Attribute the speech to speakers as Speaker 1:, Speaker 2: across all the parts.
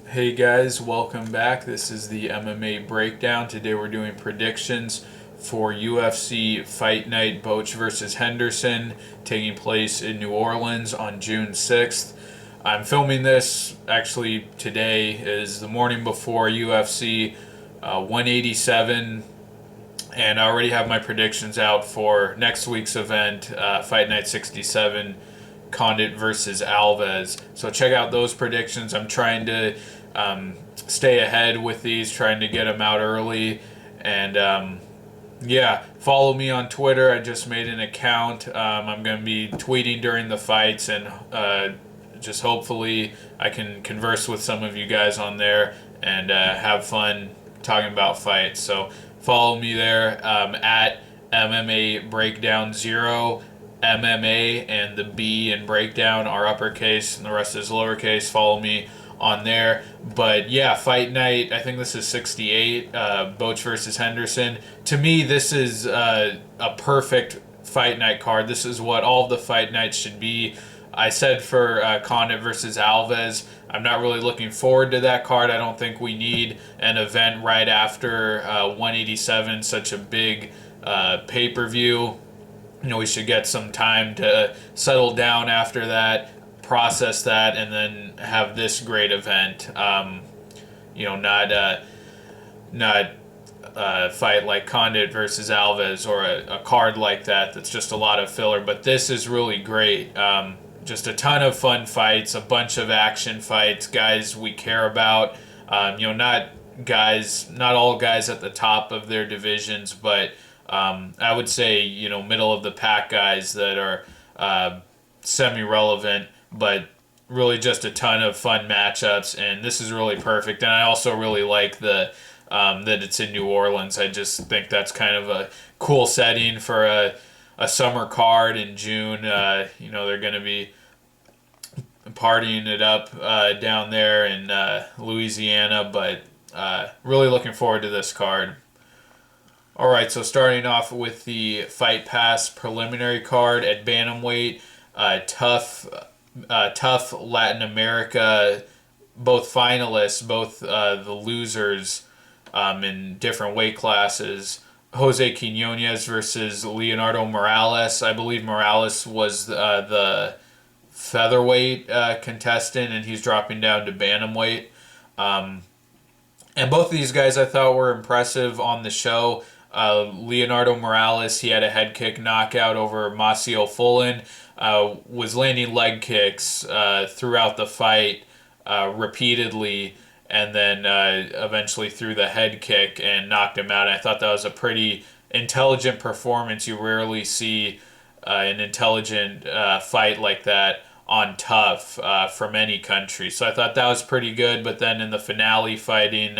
Speaker 1: Hey guys, welcome back. This is the MMA Breakdown. Today we're doing predictions for UFC Fight Night Boetsch versus Henderson taking place in New Orleans on June 6th. I'm filming this actually today is the morning before UFC 187, and I already have my predictions out for next week's event, Fight Night 67, Condit versus Alves. So check out those predictions. I'm trying to stay ahead with these, trying to get them out early. And yeah, follow me on Twitter. I just made an account. I'm going to be tweeting during the fights, and just hopefully I can converse with some of you guys on there and have fun talking about fights. So follow me there at MMA Breakdown 0. MMA and the B in breakdown are uppercase and the rest is lowercase. Follow me on there. But yeah, fight night. I think this is 68. Boetsch versus Henderson. To me, this is a perfect fight night card. This is what all of the fight nights should be. I said for Condit versus Alves, I'm not really looking forward to that card. I don't think we need an event right after 187, such a big pay-per-view. We should get some time to settle down after that, process that, and then have this great event. Not fight like Condit versus Alves or a card like that that's just a lot of filler. But this is really great. Just a ton of fun fights, a bunch of action fights, guys we care about. Not all guys at the top of their divisions, but I would say, middle of the pack guys that are semi-relevant, but really just a ton of fun matchups, and this is really perfect. And I also really like that it's in New Orleans. I just think that's kind of a cool setting for a summer card in June. They're going to be partying it up down there in Louisiana, but really looking forward to this card. All right, so starting off with the Fight Pass preliminary card at Bantamweight, tough Latin America, both finalists, both the losers in different weight classes. Jose Quinonez versus Leonardo Morales. I believe Morales was the featherweight contestant, and he's dropping down to bantamweight. And both of these guys I thought were impressive on the show. Leonardo Morales, he had a head kick knockout over Masio Fullen, was landing leg kicks throughout the fight repeatedly, and then eventually threw the head kick and knocked him out. And I thought that was a pretty intelligent performance. You rarely see an intelligent fight like that on tough from any country. So I thought that was pretty good. But then in the finale, fighting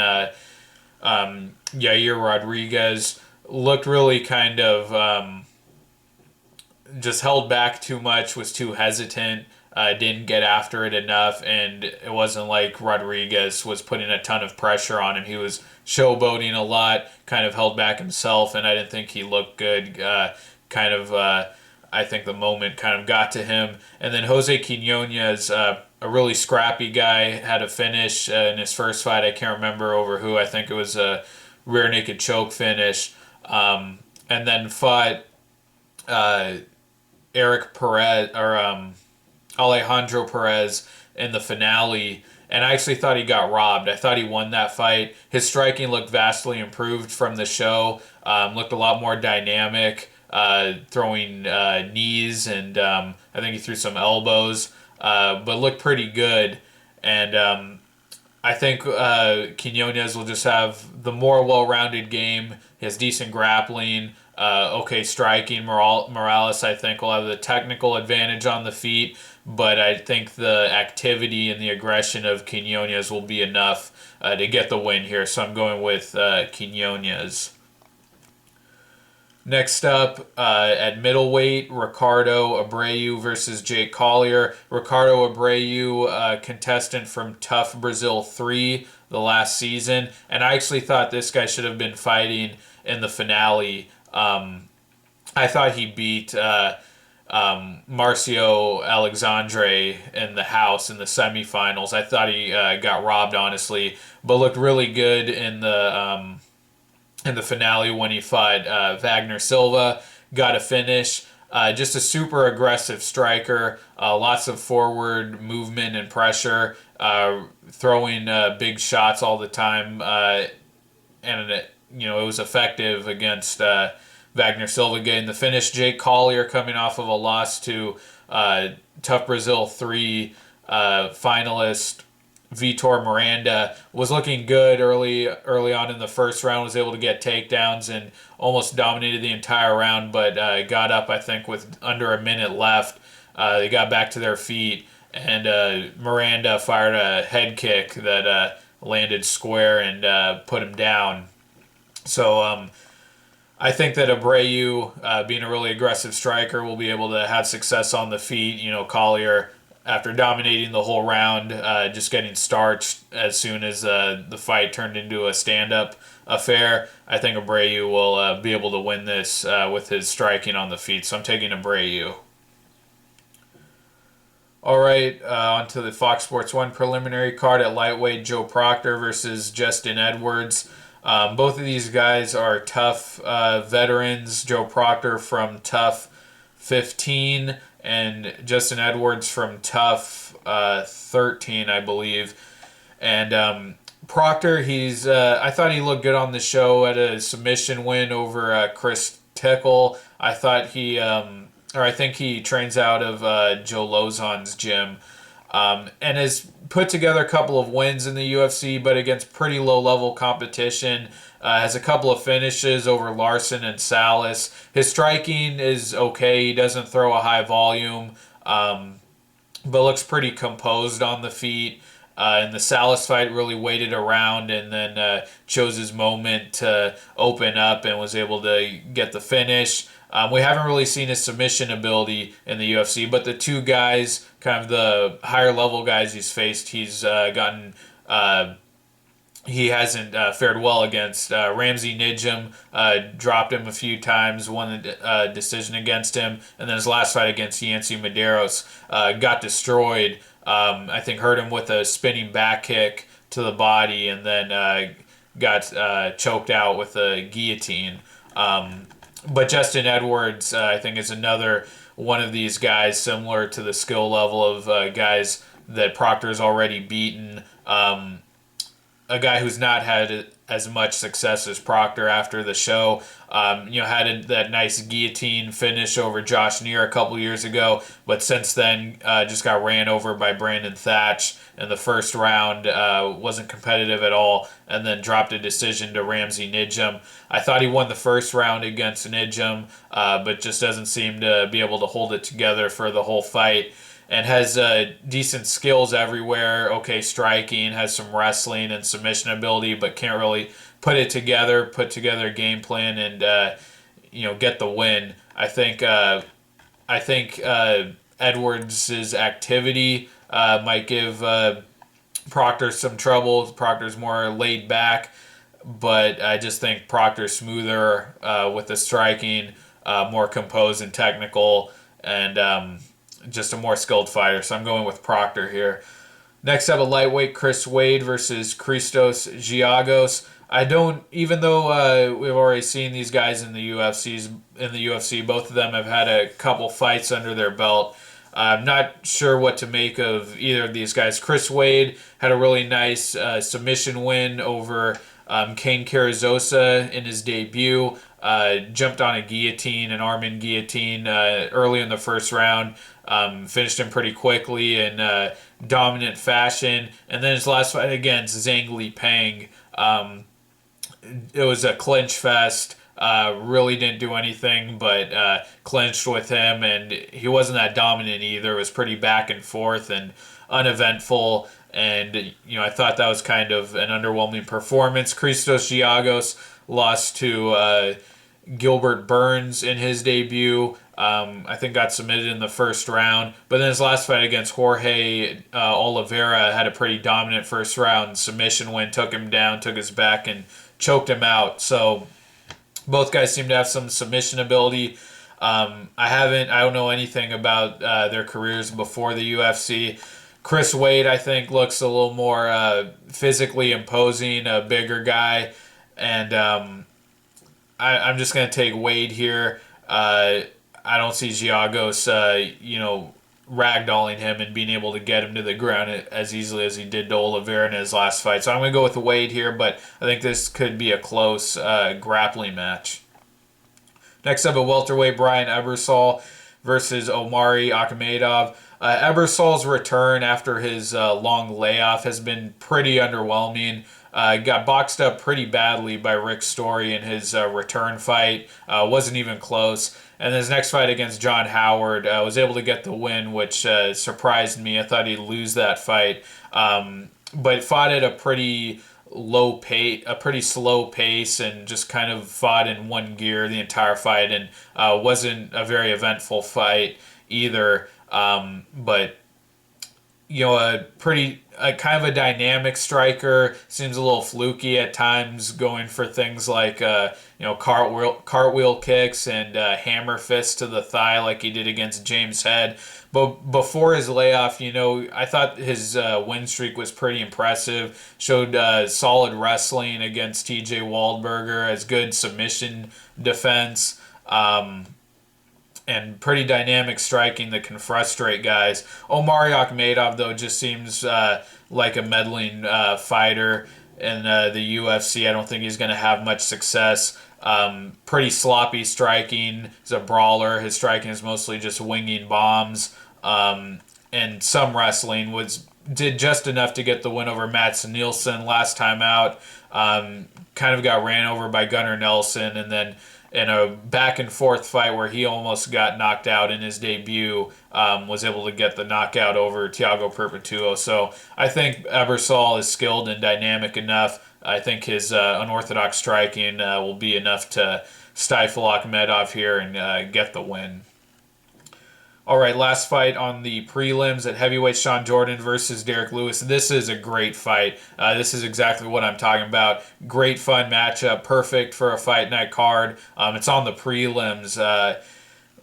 Speaker 1: Yair Rodriguez looked really kind of just held back too much, was too hesitant, didn't get after it enough, and it wasn't like Rodriguez was putting a ton of pressure on him. He was showboating a lot, kind of held back himself, and I didn't think he looked good. I think the moment kind of got to him. And then Jose Quinonez, a really scrappy guy, had a finish in his first fight. I can't remember over who. I think it was a rear naked choke finish. And then fought Eric Perez or Alejandro Perez in the finale. And I actually thought he got robbed. I thought he won that fight. His striking looked vastly improved from the show. Looked a lot more dynamic, throwing knees, and I think he threw some elbows, but looked pretty good. And I think Quinonez will just have the more well-rounded game. He has decent grappling, okay striking. Morales, I think, will have the technical advantage on the feet, but I think the activity and the aggression of Quinonez will be enough to get the win here. So I'm going with Quinonez. Next up, at middleweight, Ricardo Abreu versus Jake Collier. Ricardo Abreu, contestant from Tough Brazil 3 the last season. And I actually thought this guy should have been fighting in the finale. I thought he beat Marcio Alexandre in the house in the semifinals. I thought he got robbed, honestly, but looked really good in the finale when he fought Wagner Silva. Got a finish. Just a super aggressive striker. Lots of forward movement and pressure. Throwing big shots all the time. And it was effective against Wagner Silva getting the finish. Jake Collier coming off of a loss to Tough Brazil 3 finalist Vitor Miranda was looking good early on in the first round. Was able to get takedowns and almost dominated the entire round, but got up, I think, with under a minute left. They got back to their feet, and Miranda fired a head kick that landed square and put him down. So I think that Abreu, being a really aggressive striker, will be able to have success on the feet. Collier, after dominating the whole round, just getting starched as soon as the fight turned into a stand-up affair. I think Abreu will be able to win this with his striking on the feet. So I'm taking Abreu. All right, on to the Fox Sports 1 preliminary card at lightweight. Joe Proctor versus Justin Edwards. Both of these guys are tough veterans. Joe Proctor from Tough 15 and Justin Edwards from Tough 13, I believe. And Proctor, I thought he looked good on the show at a submission win over Chris Tickle. I think he trains out of Joe Lozon's gym. And has put together a couple of wins in the UFC, but against pretty low-level competition. Has a couple of finishes over Larson and Salas. His striking is okay. He doesn't throw a high volume, but looks pretty composed on the feet. In the Salas fight, really waited around and then chose his moment to open up and was able to get the finish. We haven't really seen his submission ability in the UFC, but the two guys, kind of the higher level guys he's faced, he hasn't fared well against. Ramsey Nijum dropped him a few times, won the decision against him, and then his last fight against Yancy Medeiros got destroyed. I think hurt him with a spinning back kick to the body, and then got choked out with a guillotine. But Justin Edwards, I think, is another one of these guys similar to the skill level of guys that Proctor's already beaten. A guy who's not had as much success as Proctor after the show. Had that nice guillotine finish over Josh Neer a couple years ago, but since then just got ran over by Brandon Thatch in the first round. Wasn't competitive at all, and then dropped a decision to Ramsey Nijum. I thought he won the first round against Nijum, but just doesn't seem to be able to hold it together for the whole fight. And has decent skills everywhere. Okay, striking, has some wrestling and submission ability, but can't really put together a game plan and get the win. I think Edwards' activity might give Proctor some trouble. Proctor's more laid back, but I just think Proctor's smoother with the striking, more composed and technical, and just a more skilled fighter. So I'm going with Proctor here. Next up, a lightweight, Chris Wade versus Christos Giagos. Even though we've already seen these guys in the UFC, both of them have had a couple fights under their belt. I'm not sure what to make of either of these guys. Chris Wade had a really nice submission win over Cain Carrizosa in his debut. Jumped on a guillotine, an arm-in guillotine, early in the first round. Finished him pretty quickly in dominant fashion. And then his last fight against Zhang Li Peng, it was a clinch fest. Really didn't do anything but clinched with him, and he wasn't that dominant either. It was pretty back and forth and uneventful, and I thought that was kind of an underwhelming performance. Christos Giagos lost to Gilbert Burns in his debut. I think got submitted in the first round, but then his last fight against Jorge Oliveira had a pretty dominant first round submission win, took him down, took his back, and choked him out. So both guys seem to have some submission ability. I don't know anything about their careers before the UFC. Chris Wade, I think, looks a little more physically imposing, a bigger guy, and I'm just going to take Wade here. I don't see Giagos, ragdolling him and being able to get him to the ground as easily as he did to Oliveira in his last fight. So I'm going to go with Wade here, but I think this could be a close grappling match. Next up, a welterweight, Brian Ebersole versus Omari Akhmedov. Ebersole's return after his long layoff has been pretty underwhelming. Got boxed up pretty badly by Rick Story in his return fight. Wasn't even close. And his next fight against John Howard was able to get the win, which surprised me. I thought he'd lose that fight. But fought at a pretty slow pace, and just kind of fought in one gear the entire fight, and wasn't a very eventful fight either. But a kind of a dynamic striker. Seems a little fluky at times, going for things like cartwheel kicks and hammer fists to the thigh like he did against James Head. But before his layoff, I thought his win streak was pretty impressive. Showed solid wrestling against TJ Waldberger, as good submission defense. And pretty dynamic striking that can frustrate guys. Omari Akhmedov, though, just seems like a meddling fighter in the UFC. I don't think he's going to have much success. Pretty sloppy striking. He's a brawler. His striking is mostly just winging bombs. And some wrestling did just enough to get the win over Mats Nielsen last time out. Kind of got ran over by Gunnar Nelson, and then in a back and forth fight where he almost got knocked out in his debut, was able to get the knockout over Thiago Perpetuo. So I think Ebersole is skilled and dynamic enough. I think his unorthodox striking will be enough to stifle Akhmedov here and get the win. All right, last fight on the prelims at heavyweight, Sean Jordan versus Derek Lewis. This is a great fight. This is exactly what I'm talking about. Great fun matchup, perfect for a fight night card. It's on the prelims,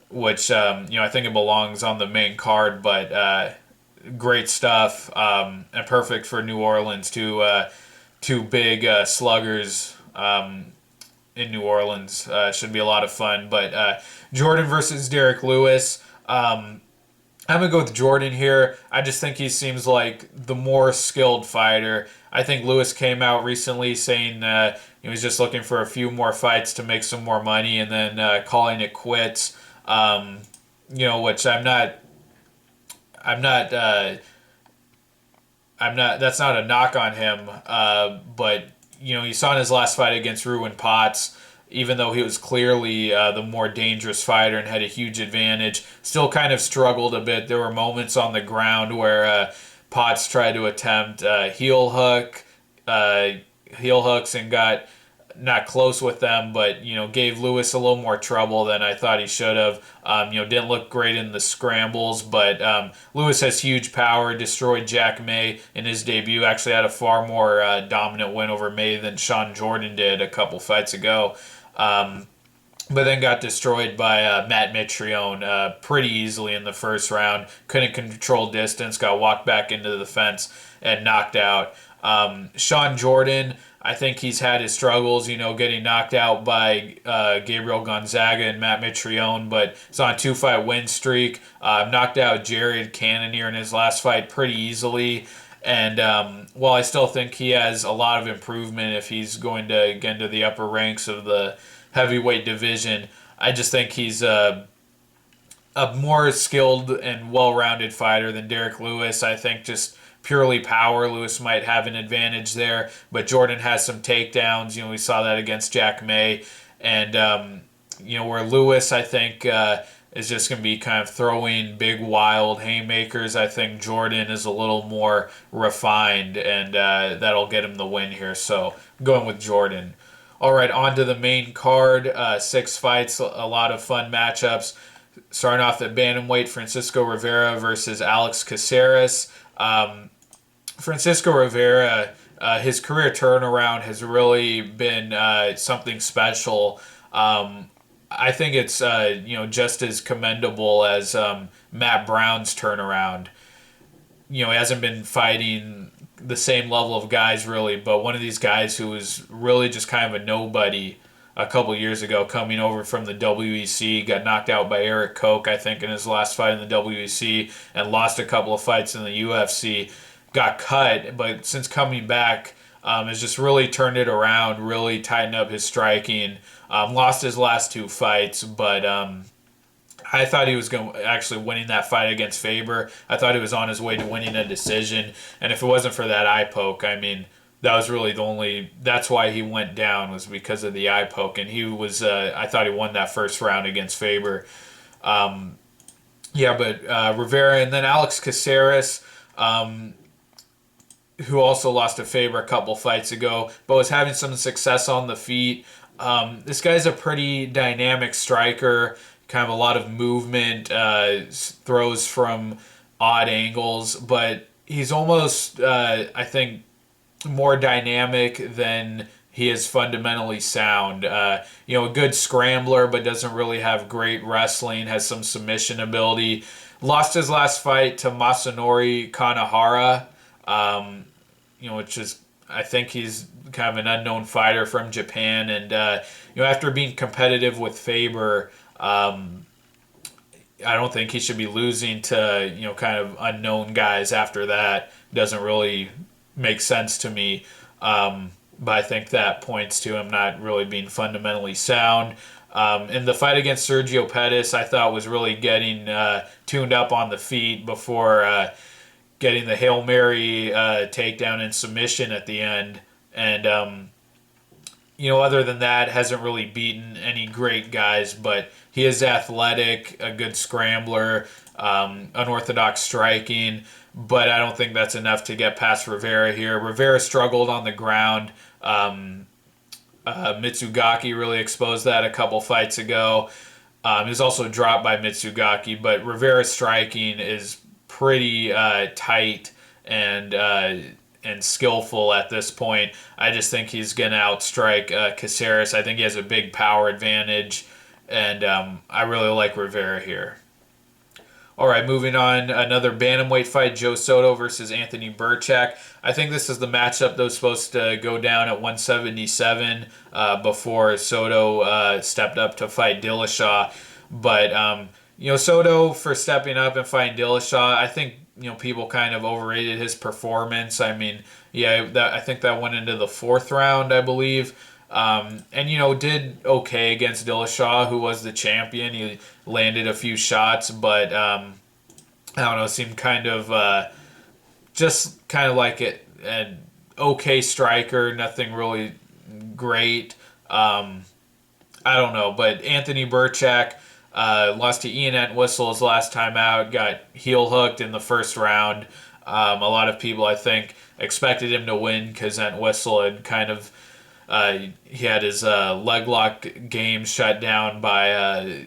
Speaker 1: which I think it belongs on the main card, but great stuff, and perfect for New Orleans. Two big sluggers in New Orleans. Should be a lot of fun. But Jordan versus Derek Lewis. I'm going to go with Jordan here. I just think he seems like the more skilled fighter. I think Lewis came out recently saying he was just looking for a few more fights to make some more money, and then calling it quits. Which I'm not. That's not a knock on him. But you saw in his last fight against Ruin Potts, even though he was clearly the more dangerous fighter and had a huge advantage, still kind of struggled a bit. There were moments on the ground where Potts tried to attempt heel hooks and got not close with them, but gave Lewis a little more trouble than I thought he should have. Didn't look great in the scrambles, but Lewis has huge power. Destroyed Jack May in his debut. Actually had a far more dominant win over May than Sean Jordan did a couple fights ago. But then got destroyed by Matt Mitrione pretty easily in the first round. Couldn't control distance, got walked back into the fence and knocked out. Sean Jordan, I think he's had his struggles, getting knocked out by Gabriel Gonzaga and Matt Mitrione, but he's on a 2-fight win streak. Knocked out Jared Cannonier in his last fight pretty easily. And while I still think he has a lot of improvement if he's going to get into the upper ranks of the heavyweight division, I just think he's a more skilled and well-rounded fighter than Derek Lewis. I think just purely power, Lewis might have an advantage there, but Jordan has some takedowns. We saw that against Jack May. And, where Lewis, I think, is just going to be kind of throwing big, wild haymakers. I think Jordan is a little more refined, and that'll get him the win here. So I'm going with Jordan. All right, on to the main card. 6 fights, a lot of fun matchups. Starting off at Bantamweight, Francisco Rivera versus Alex Caceres. Francisco Rivera, his career turnaround has really been something special. I think it's just as commendable as Matt Brown's turnaround. He hasn't been fighting the same level of guys really, but one of these guys who was really just kind of a nobody a couple years ago, coming over from the WEC, got knocked out by Eric Koch, I think, in his last fight in the WEC, and lost a couple of fights in the UFC. Got cut, but since coming back, has just really turned it around, really tightened up his striking. Lost his last two fights, but I thought he was going actually winning that fight against Faber. I thought he was on his way to winning a decision, and if it wasn't for that eye poke, I mean, that was really the only. That's why he went down, was because of the eye poke, and he was. I thought he won that first round against Faber. But Rivera and then Alex Caceres, who also lost to Faber a couple fights ago, but was having some success on the feet. This guy's a pretty dynamic striker, kind of a lot of movement, throws from odd angles, but he's almost, I think, more dynamic than he is fundamentally sound. A good scrambler, but doesn't really have great wrestling, has some submission ability. Lost his last fight to Masanori Kanehara, which is, I think he's kind of an unknown fighter from Japan. And, after being competitive with Faber, I don't think he should be losing to, kind of unknown guys after that. Doesn't really make sense to me. But I think that points to him not really being fundamentally sound. In the fight against Sergio Pettis, I thought was really getting tuned up on the feet before getting the Hail Mary takedown and submission at the end. And, other than that, hasn't really beaten any great guys, but he is athletic, a good scrambler, unorthodox striking, but I don't think that's enough to get past Rivera here. Rivera struggled on the ground. Mitsugaki really exposed that a couple fights ago. He was also dropped by Mitsugaki, but Rivera's striking is pretty tight and skillful at this point. I just think he's going to outstrike Caceres. I think he has a big power advantage, and I really like Rivera here. All right, moving on, another bantamweight fight, Joe Soto versus Anthony Birchak. I think this is the matchup that was supposed to go down at 177 before Soto stepped up to fight Dillashaw. But, Soto, for stepping up and fighting Dillashaw, I think, people kind of overrated his performance. I mean, I think that went into the fourth round, I believe. Did okay against Dillashaw, who was the champion. He landed a few shots, but I don't know, seemed kind of just kind of like an okay striker, nothing really great. I don't know, but Anthony Birchak lost to Ian Entwistle his last time out, got heel hooked in the first round. A lot of people, I think, expected him to win because Entwistle had kind of he had his leg lock game shut down by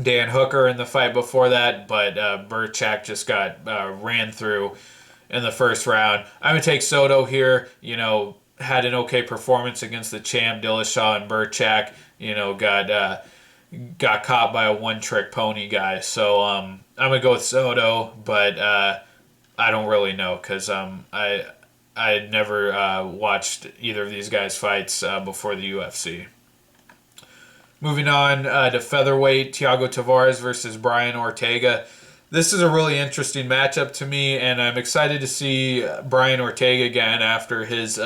Speaker 1: Dan Hooker in the fight before that, but Birchak just got ran through in the first round. I'm going to take Soto here. Had an okay performance against the champ Dillashaw, and Birchak, got caught by a one-trick pony guy. So I'm going to go with Soto, but I don't really know because I had never watched either of these guys' fights before the UFC. Moving on to featherweight, Thiago Tavares versus Brian Ortega. This is a really interesting matchup to me, and I'm excited to see Brian Ortega again after his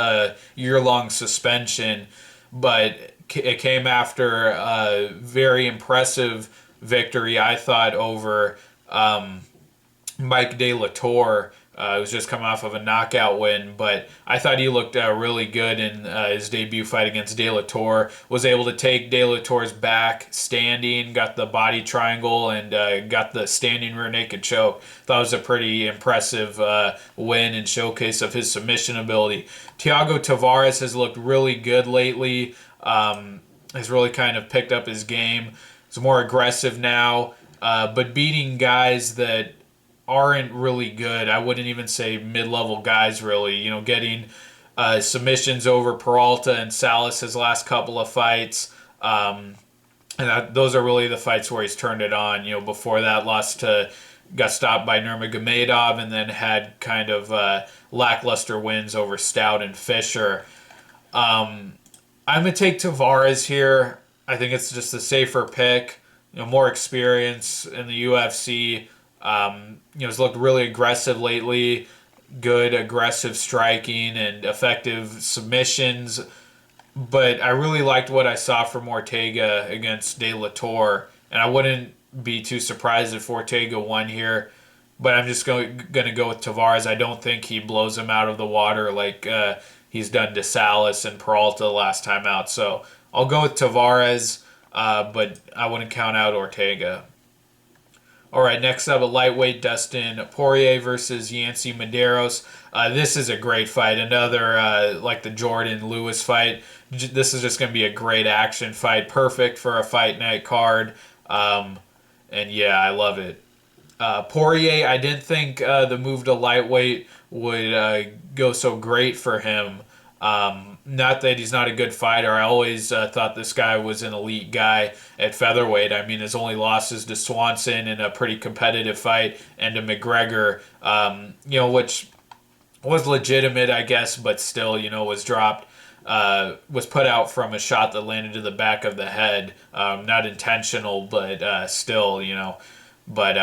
Speaker 1: year-long suspension. But it came after a very impressive victory, I thought, over Mike De La Torre. It was just coming off of a knockout win, but I thought he looked really good in his debut fight against De La Torre. Was able to take De La Torre's back standing, got the body triangle, and got the standing rear naked choke. Thought it was a pretty impressive win and showcase of his submission ability. Thiago Tavares has looked really good lately. Has really kind of picked up his game. He's more aggressive now, but beating guys that aren't really good. I wouldn't even say mid-level guys, really. Getting submissions over Peralta and Salas his last couple of fights. Those are really the fights where he's turned it on. Before that, got stopped by Nurmagomedov, and then had kind of lackluster wins over Stout and Fisher. I'm gonna take Tavares here. I think it's just a safer pick. More experience in the UFC. Has looked really aggressive lately. Good aggressive striking and effective submissions. But I really liked what I saw from Ortega against De La Torre, and I wouldn't be too surprised if Ortega won here. But I'm just going to go with Tavares. I don't think he blows him out of the water like he's done to Salas and Peralta last time out. So I'll go with Tavares, but I wouldn't count out Ortega. All right, next up, a lightweight, Dustin Poirier versus Yancy Medeiros. This is a great fight. Another, like the Jordan Lewis fight. This is just going to be a great action fight. Perfect for a fight night card. And yeah, I love it. Poirier, I didn't think the move to lightweight would go so great for him. Not that he's not a good fighter. I always thought this guy was an elite guy at featherweight. I mean, his only losses to Swanson in a pretty competitive fight and to McGregor, which was legitimate, I guess, but still, was dropped. Was put out from a shot that landed to the back of the head. Not intentional, but still, But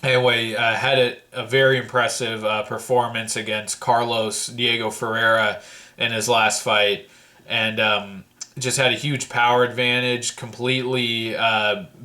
Speaker 1: anyway, had a very impressive performance against Carlos Diego Ferreira in his last fight, and just had a huge power advantage, completely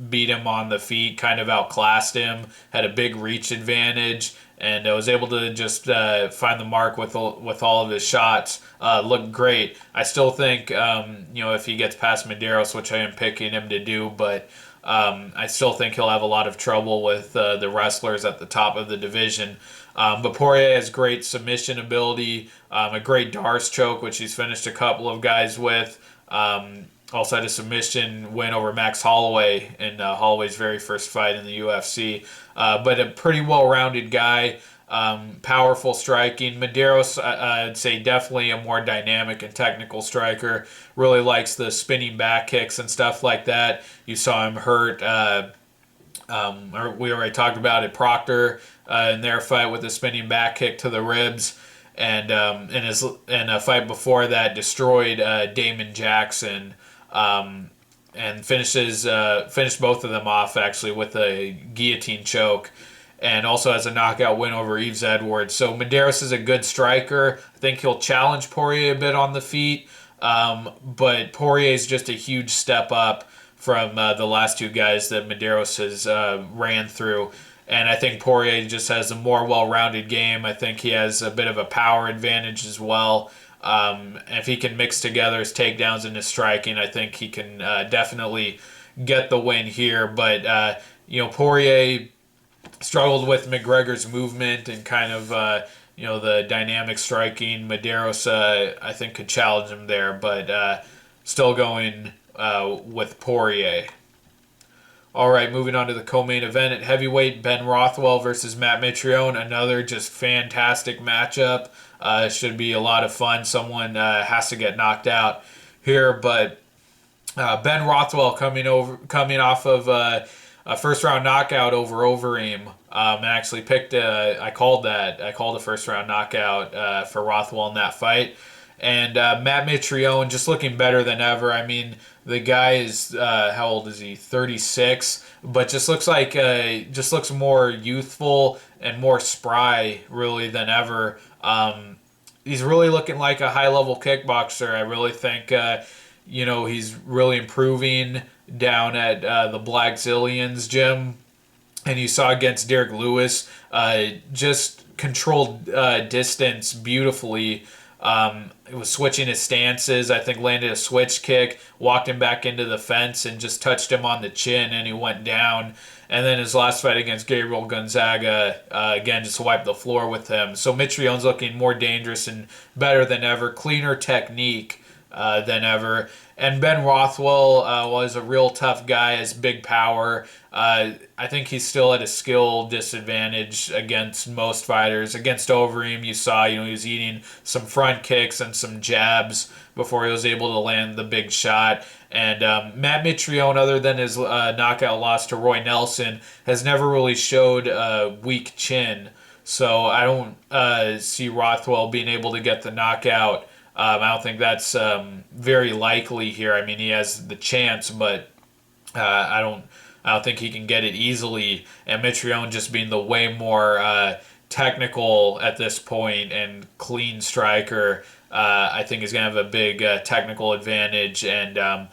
Speaker 1: beat him on the feet, kind of outclassed him, had a big reach advantage, and was able to just find the mark with all of his shots. Looked great. I still think, if he gets past Medeiros, which I am picking him to do, but I still think he'll have a lot of trouble with the wrestlers at the top of the division. But Poirier has great submission ability, a great Darce choke, which he's finished a couple of guys with. Also had a submission win over Max Holloway in Holloway's very first fight in the UFC. But a pretty well-rounded guy, powerful striking. Medeiros, I'd say definitely a more dynamic and technical striker. Really likes the spinning back kicks and stuff like that. You saw him hurt, we already talked about it, Proctor in their fight with the spinning back kick to the ribs. And in a fight before that, destroyed Damon Jackson, and finished both of them off actually with a guillotine choke, and also has a knockout win over Yves Edwards. So Medeiros is a good striker. I think he'll challenge Poirier a bit on the feet, but Poirier is just a huge step up from the last two guys that Medeiros has ran through. And I think Poirier just has a more well-rounded game. I think he has a bit of a power advantage as well. If he can mix together his takedowns and his striking, I think he can definitely get the win here. But, Poirier struggled with McGregor's movement and kind of, the dynamic striking. Medeiros, I think, could challenge him there, but still going with Poirier. All right, moving on to the co-main event at heavyweight, Ben Rothwell versus Matt Mitrione. Another just fantastic matchup. Should be a lot of fun. Someone has to get knocked out here, but Ben Rothwell coming off of a first-round knockout over Overeem, and actually picked I called a first-round knockout for Rothwell in that fight. And Matt Mitrione just looking better than ever. I mean, the guy is how old is he? 36, but just looks more youthful and more spry really than ever. He's really looking like a high-level kickboxer. I really think he's really improving down at the Black Zillions gym. And you saw against Derek Lewis, just controlled distance beautifully. It was switching his stances. I think landed a switch kick, walked him back into the fence, and just touched him on the chin, and he went down. And then his last fight against Gabriel Gonzaga, again, just wiped the floor with him. So Mitrione's looking more dangerous and better than ever, cleaner technique than ever. And Ben Rothwell was a real tough guy, has big power. I think he's still at a skill disadvantage against most fighters. Against Overeem, you saw, he was eating some front kicks and some jabs before he was able to land the big shot. And Matt Mitrione, other than his knockout loss to Roy Nelson, has never really showed a weak chin. So I don't see Rothwell being able to get the knockout. I don't think that's very likely here. I mean, he has the chance, but I don't think he can get it easily. And Mitrione just being the way more technical at this point and clean striker, I think is going to have a big technical advantage. And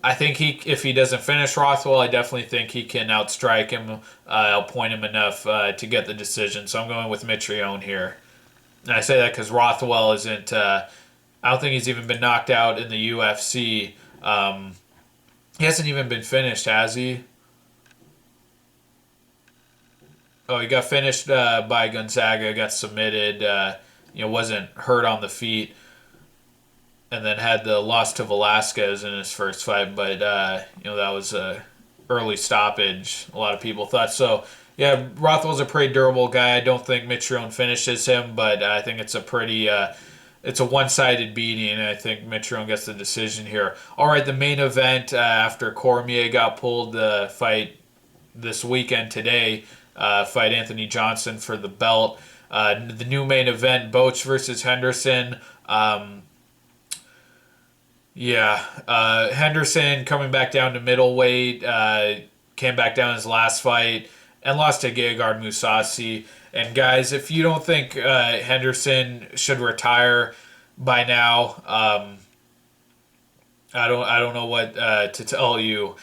Speaker 1: I think if he doesn't finish Rothwell, I definitely think he can outstrike him, outpoint him enough to get the decision. So I'm going with Mitrione here. And I say that because Rothwell isn't. I don't think he's even been knocked out in the UFC. He hasn't even been finished, has he? Oh, he got finished by Gonzaga. Got submitted. Wasn't hurt on the feet, and then had the loss to Velasquez in his first fight. But that was a early stoppage. A lot of people thought so. Yeah, Rothwell's a pretty durable guy. I don't think Mitrione finishes him, but I think it's a pretty. It's a one-sided beating, and I think Mitrione gets the decision here. All right, the main event after Cormier got pulled, the fight this weekend today, fight Anthony Johnson for the belt. The new main event, Boetsch versus Henderson. Henderson coming back down to middleweight, came back down his last fight, and lost to Gegard Mousasi. And guys, if you don't think Henderson should retire by now, I don't know what to tell you.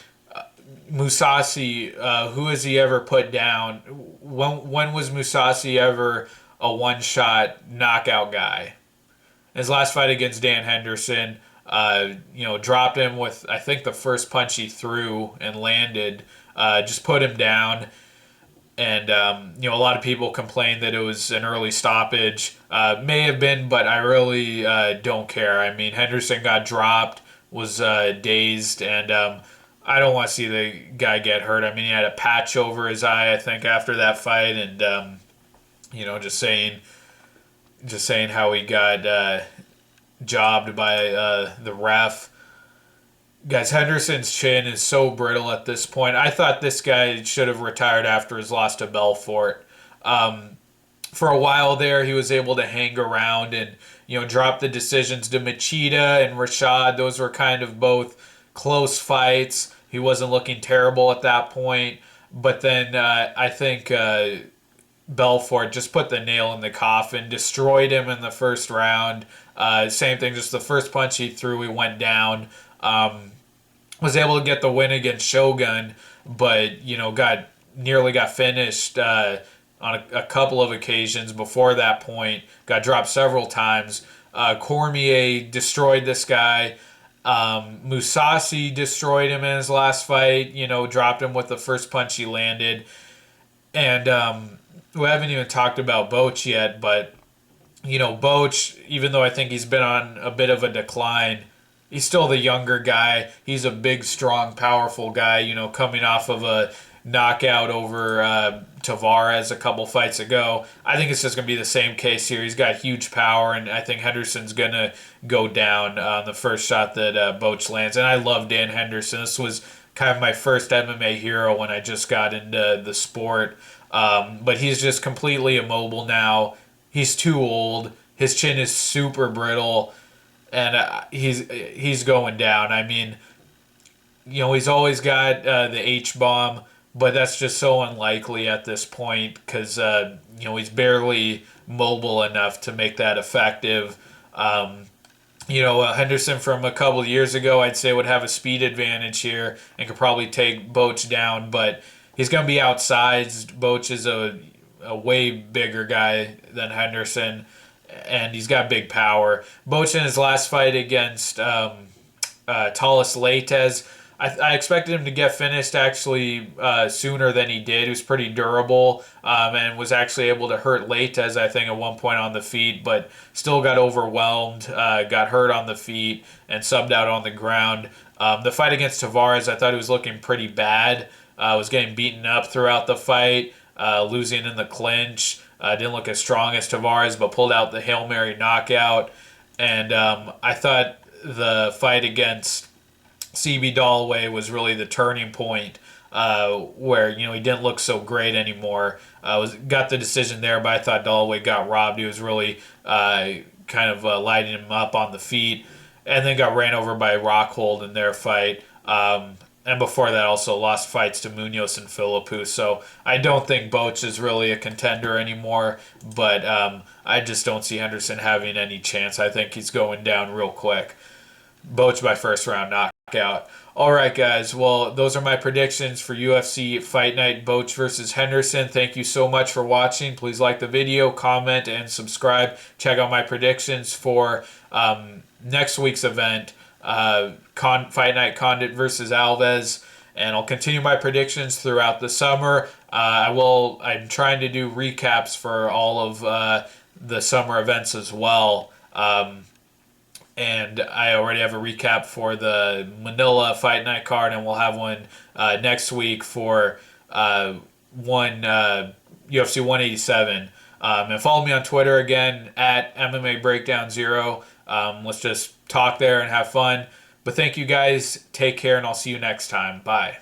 Speaker 1: Mousasi, who has he ever put down? When was Mousasi ever a one-shot knockout guy? His last fight against Dan Henderson, dropped him with, I think, the first punch he threw and landed, just put him down. And, a lot of people complained that it was an early stoppage. May have been, but I really don't care. I mean, Henderson got dropped, was dazed, and I don't want to see the guy get hurt. I mean, he had a patch over his eye, I think, after that fight, and, just saying how he got jobbed by the ref. Guys, Henderson's chin is so brittle at this point. I thought this guy should have retired after his loss to Belfort. For a while there, he was able to hang around and, drop the decisions to Machida and Rashad. Those were kind of both close fights. He wasn't looking terrible at that point. But then I think Belfort just put the nail in the coffin, destroyed him in the first round. Same thing, just the first punch he threw, he went down. Was able to get the win against Shogun, but nearly got finished on a couple of occasions before that point. Got dropped several times. Cormier destroyed this guy. Mousasi destroyed him in his last fight. Dropped him with the first punch he landed. And we haven't even talked about Boetsch yet, but Boetsch, even though I think he's been on a bit of a decline, he's still the younger guy. He's a big, strong, powerful guy, coming off of a knockout over Tavares a couple fights ago. I think it's just going to be the same case here. He's got huge power, and I think Henderson's going to go down on the first shot that Boetsch lands. And I love Dan Henderson. This was kind of my first MMA hero when I just got into the sport. But he's just completely immobile now. He's too old. His chin is super brittle. And he's going down. I mean, he's always got the H-bomb, but that's just so unlikely at this point because, he's barely mobile enough to make that effective. Henderson from a couple of years ago, I'd say would have a speed advantage here and could probably take Boetsch down, but he's going to be outsized. Boetsch is a way bigger guy than Henderson, and he's got big power. Boetsch in his last fight against Talis Leites, I expected him to get finished actually sooner than he did. He was pretty durable and was actually able to hurt Leites, I think, at one point on the feet, but still got overwhelmed, got hurt on the feet, and subbed out on the ground. The fight against Tavares, I thought he was looking pretty bad. Was getting beaten up throughout the fight, losing in the clinch. Didn't look as strong as Tavares, but pulled out the Hail Mary knockout. And I thought the fight against CB Dalloway was really the turning point, where he didn't look so great anymore. Got the decision there, but I thought Dalloway got robbed. He was really kind of lighting him up on the feet, and then got ran over by Rockhold in their fight. And before that, also lost fights to Munoz and Philippou. So I don't think Boetsch is really a contender anymore, but I just don't see Henderson having any chance. I think he's going down real quick. Boetsch by first round knockout. All right, guys. Well, those are my predictions for UFC Fight Night Boetsch versus Henderson. Thank you so much for watching. Please like the video, comment, and subscribe. Check out my predictions for next week's event, Fight Night Condit versus Alves. And I'll continue my predictions throughout the summer. I'm trying to do recaps for all of the summer events as well. And I already have a recap for the Manila Fight Night card, and we'll have one next week for UFC 187. And follow me on Twitter again at MMA Breakdown 0. Let's just talk there and have fun. But thank you guys. Take care, and I'll see you next time. Bye.